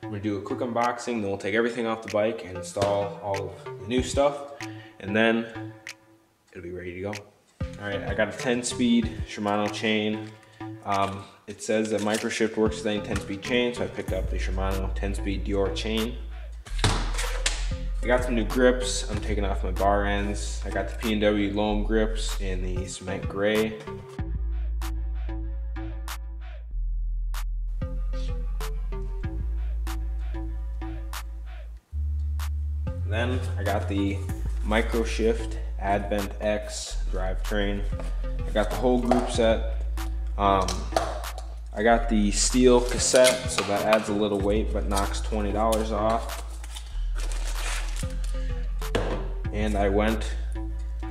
I'm gonna do a quick unboxing, then we'll take everything off the bike and install all of the new stuff, and then it'll be ready to go. All right, I got a 10-speed Shimano chain. It says that Microshift works with any 10-speed chain, so I picked up the Shimano 10-speed Deore chain. I got some new grips. I'm taking off my bar ends. I got the PNW Loam grips in the cement gray. Then I got the Microshift Advent X drivetrain. I got the whole group set. I got the steel cassette, so that adds a little weight but knocks $20 off. And I went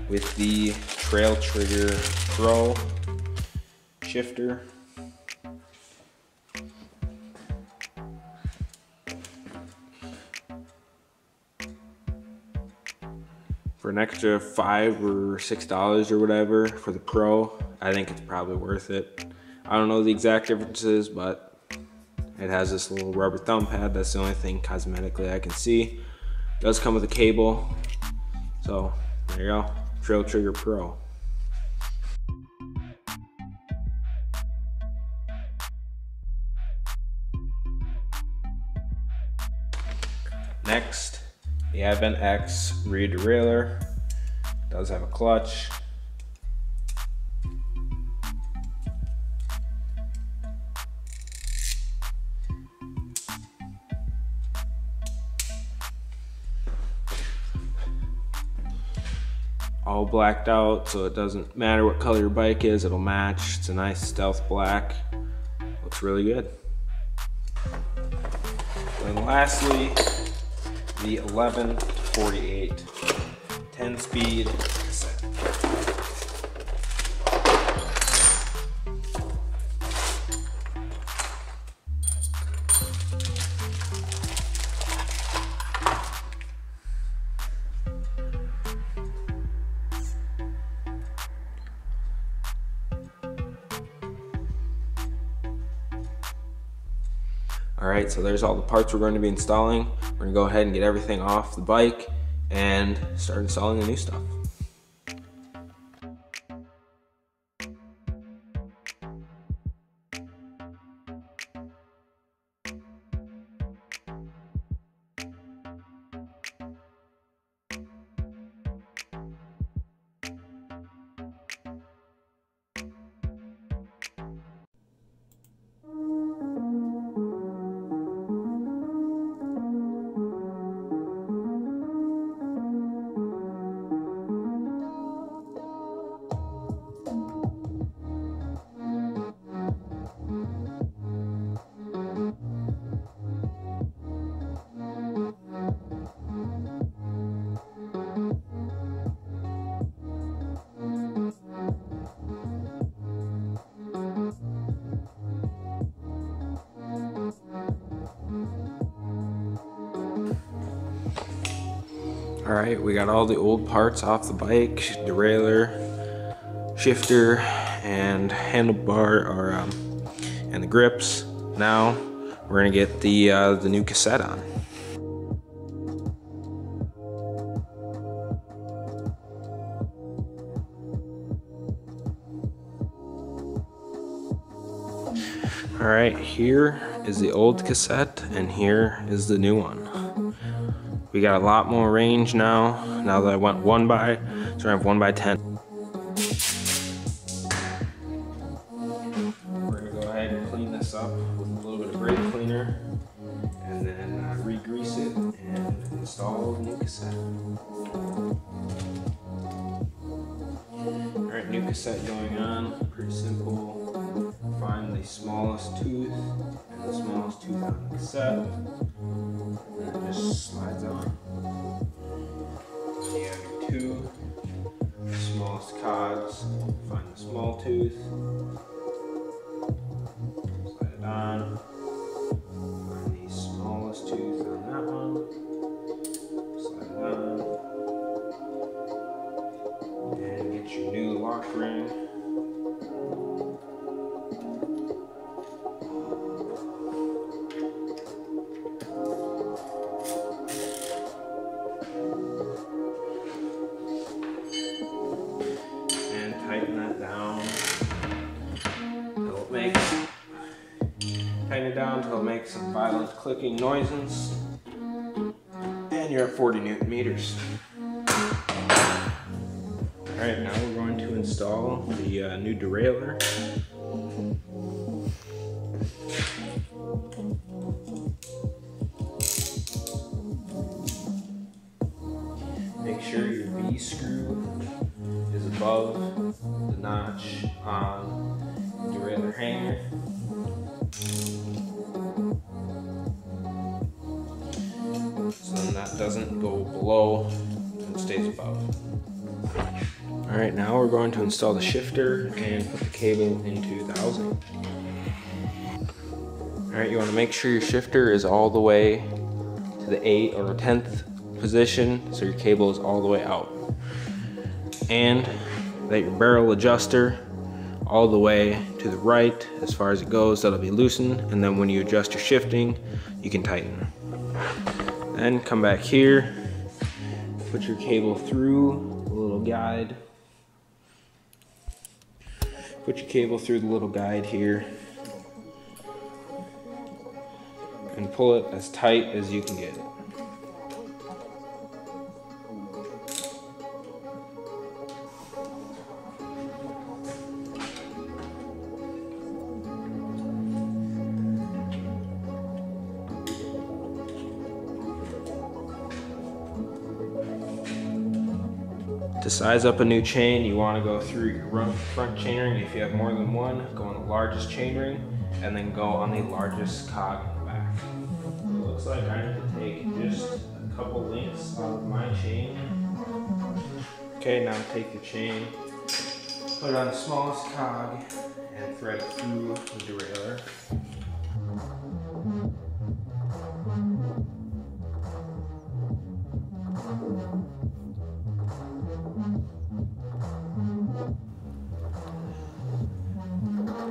with the Trail Trigger Pro shifter. For an extra $5 or $6 or whatever for the Pro, I think it's probably worth it. I don't know the exact differences, but it has this little rubber thumb pad. That's the only thing cosmetically I can see. It does come with a cable. So there you go, Trail Trigger Pro. Next, the Advent X rear derailleur. Does have a clutch. All blacked out, so it doesn't matter what color your bike is, it'll match. It's a nice stealth black. Looks really good. And lastly, the 11 to 48 10-speed cassette. All right, so there's all the parts we're going to be installing. We're gonna go ahead and get everything off the bike and start installing the new stuff. All right, we got all the old parts off the bike, derailleur, shifter, and handlebar, and the grips. Now we're gonna get the new cassette on. All right, here is the old cassette, and here is the new one. We got a lot more range now that I went 1x, so I have 1x10. We're gonna go ahead and clean this up with a little bit of brake cleaner, and then re-grease it and install the new cassette. All right, new cassette going on, pretty simple. Find the smallest tooth and the smallest tooth on the cassette, and it just slides on. You have your two smallest cogs. Find the small tooth, slide it on. Find the smallest tooth on that one, slide it on, and get your new lock ring. down until it makes, tighten it down until it makes some violent clicking noises, and you're at 40 Newton meters. Alright, now we're going to install the new derailleur. Make sure your V screw is above the notch on the derailleur hanger. So then that doesn't go below, it stays above. Alright, now we're going to install the shifter and put the cable into the housing. Alright, you want to make sure your shifter is all the way to the 8th or 10th position, so your cable is all the way out. And that your barrel adjuster all the way to the right as far as it goes, that'll be loosened, and then when you adjust your shifting, you can tighten. Then come back here, put your cable through the little guide. Put your cable through the little guide here and pull it as tight as you can get it. To size up a new chain, you want to go through your front chainring. If you have more than one, go on the largest chainring and then go on the largest cog in the back. It looks like I need to take just a couple links out of my chain. Okay, now take your chain, put it on the smallest cog, and thread it through the derailleur.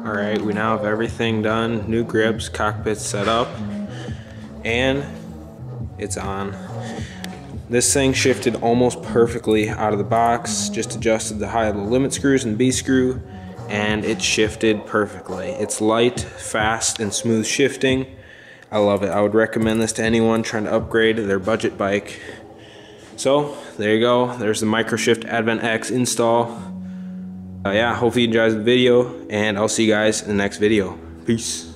Alright, we now have everything done, new grips, cockpit set up, and it's on. This thing shifted almost perfectly out of the box, just adjusted the high-low limit screws and B screw, and it shifted perfectly. It's light, fast, and smooth shifting. I love it. I would recommend this to anyone trying to upgrade their budget bike. So, there you go. There's the Microshift Advent X install. Yeah, hopefully you enjoyed the video, and I'll see you guys in the next video. Peace.